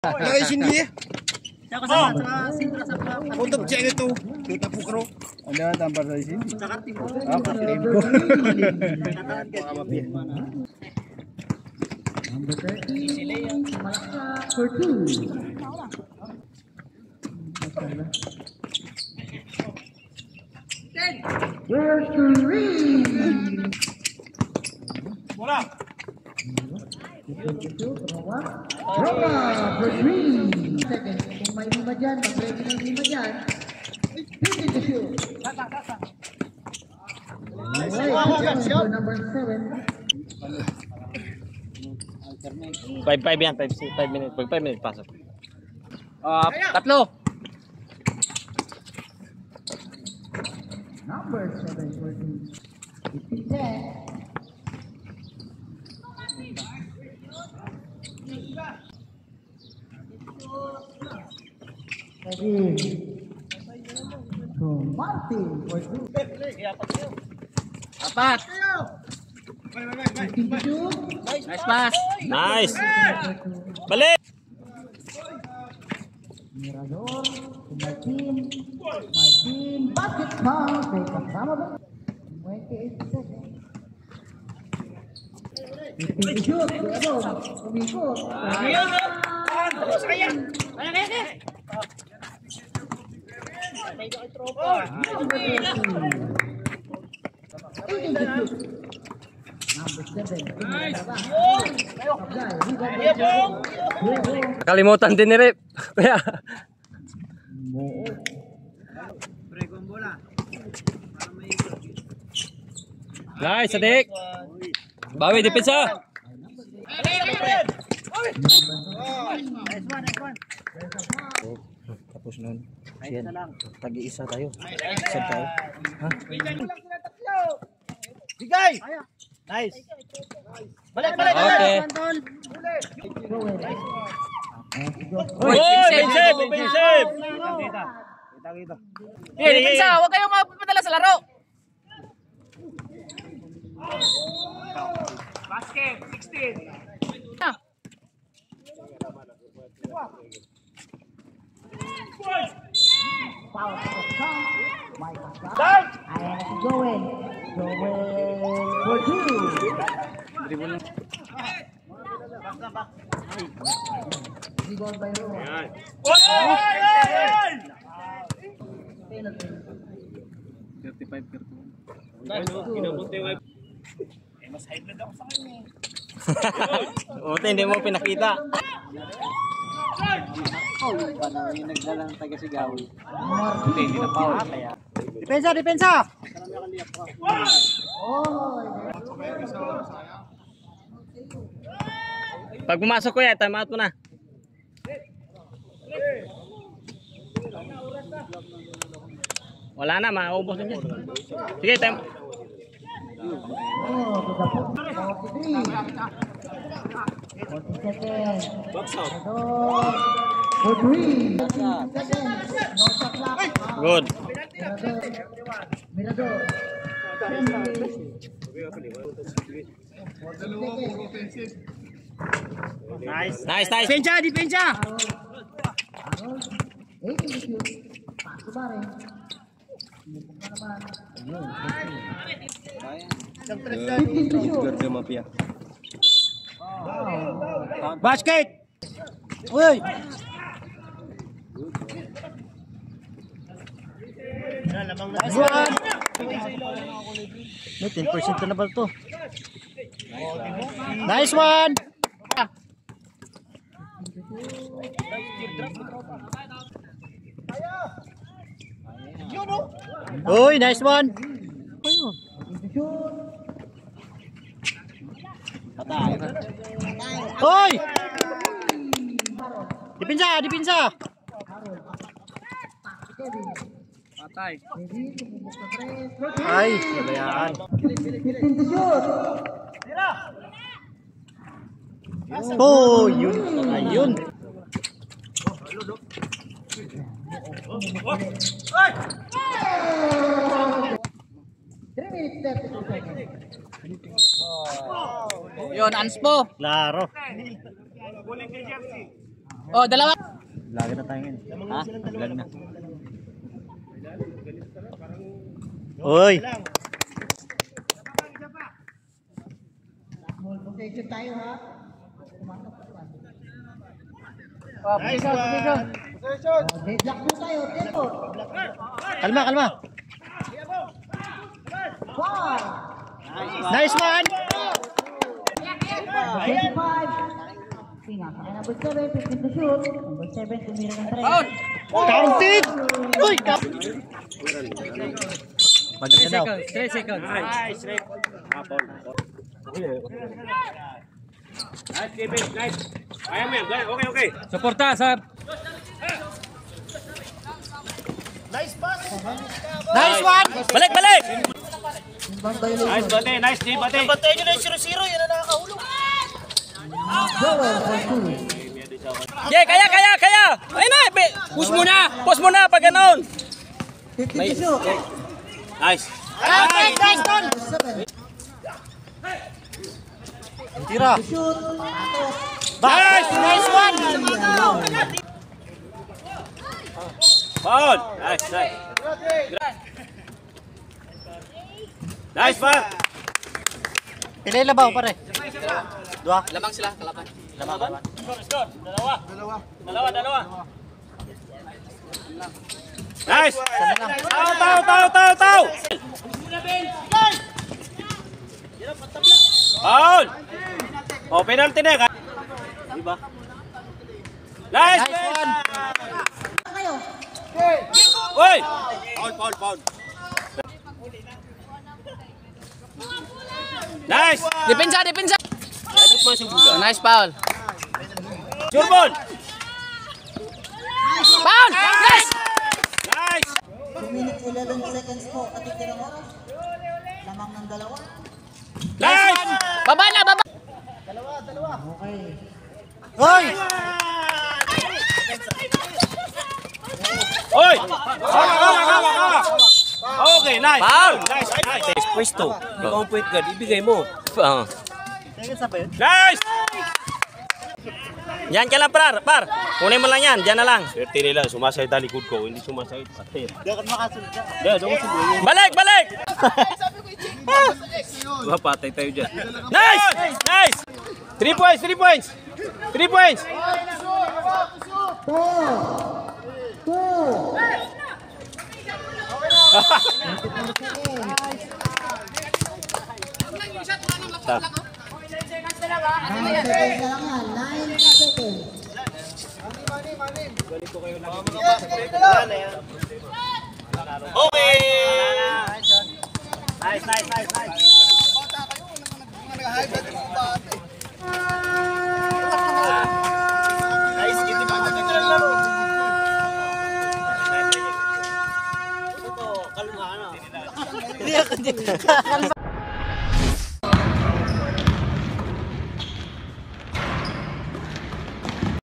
Dari sini. Tsaka sa simpra sa Untuk cek itu. Kita pukro. Ada tampar dari sini. Number 13, Malaka for 2. Referee. Bola. Roma for 3. Second, kung may lima dyan, mag-ready ng lima dyan. Finish the shoot. Alright, number 7. 5 yan, 5 minutes. 5 minutes pasok. Tatlo. Number 7 for 2. 10. So, Martin for 2. Apat. Nice pass. Nice. Balik. Mirador, Martin, basket foul, kay kasama ba? 28 seconds. Shoot, umikot. Kalimutan din ni Rip. Kaya. Nice, Adik. Bawi depensa. Tapos nun. Siyan. Tag-iisa tayo. Isa tayo. Ha? Bigay. Nice. Balik. Okay. Oy, save. Kita. Depensa, huwag kayong mapadala sa laro. Basket 16. Foul and Joel for 2. Rebound by Roma. Mas high blood ako sa kanya. Buti hindi mo pinakita. Nagdalang taga sigaw. Hindi na foul. Kaya. Depensa. Pag pumasok ko yan, time out mo na. Wala na, maubos na dyan. Sige, time. Box out. For 3. Good. Mirador. Nice. Depensa. Paso ba rin? Basket. Uy. Nice one. May 10% na ba ito? Nice one. Uy, nice one. Uy! Dipinsa. Patay. Ay, nabayaan. Oh, yun. Ayun. Yun, Anspo. Klaro. Oh, dalawa. Vlog na tayo ngayon. Ha? Vlog na. Uy! Ball possession tayo ha. Deadlock po tayo. Tempo. Kalma, kalma. Five. Nice one! 25. Pinapakay number 7, 15 to shoot. Number 7, tumira ng 3. Foul. Counted! Uy! Maganda daw. 3 seconds. Suporta sa Nice one! Balik, balik! Inbound violation. Nice, G, bate. Bantayan nyo na yung 0-0, yan na nakakahulog. Joel for 2. Yeah, kaya! Ay na, push mo na, pag ganon. 50 to shoot. Nice. Nice one! 7. Tira. Shoot. Nice! Nice one! Foul. Nice. Nice, Mark. Pilay labaw pare. Dua. lamang sila, kalaban. Labaw. Dalawa. Nice. Sana lang. Tao. Foul. Oh, penalty na. Diba? Nice. Nice one! Kayo. Oy. Foul. Nice. Depensa. Oh, Nice foul. Sure ball. Foul! Nice! Nice. 2 minutes 11 seconds po. Katitirang oras. Lamang ng dalawa. Nice. Baba na, baba! Okay. Hoy! Oy. Kawa. Okay, nice. Foul. Nice. Pwesto. Ikaw ang point guard, ibigay mo. Nice. Yan ka lang, par. Kunin mo lang yan, dyan na lang. Swerte nila, sumasay talikod ko, hindi sumasay patir. Di ako makasunod ka. Balik! Patay tayo dyan. Nice! 3 points! 3 points! 4. 2. Nine seconds na lang yan. 9 seconds. Okay! Nice. Hindi ako.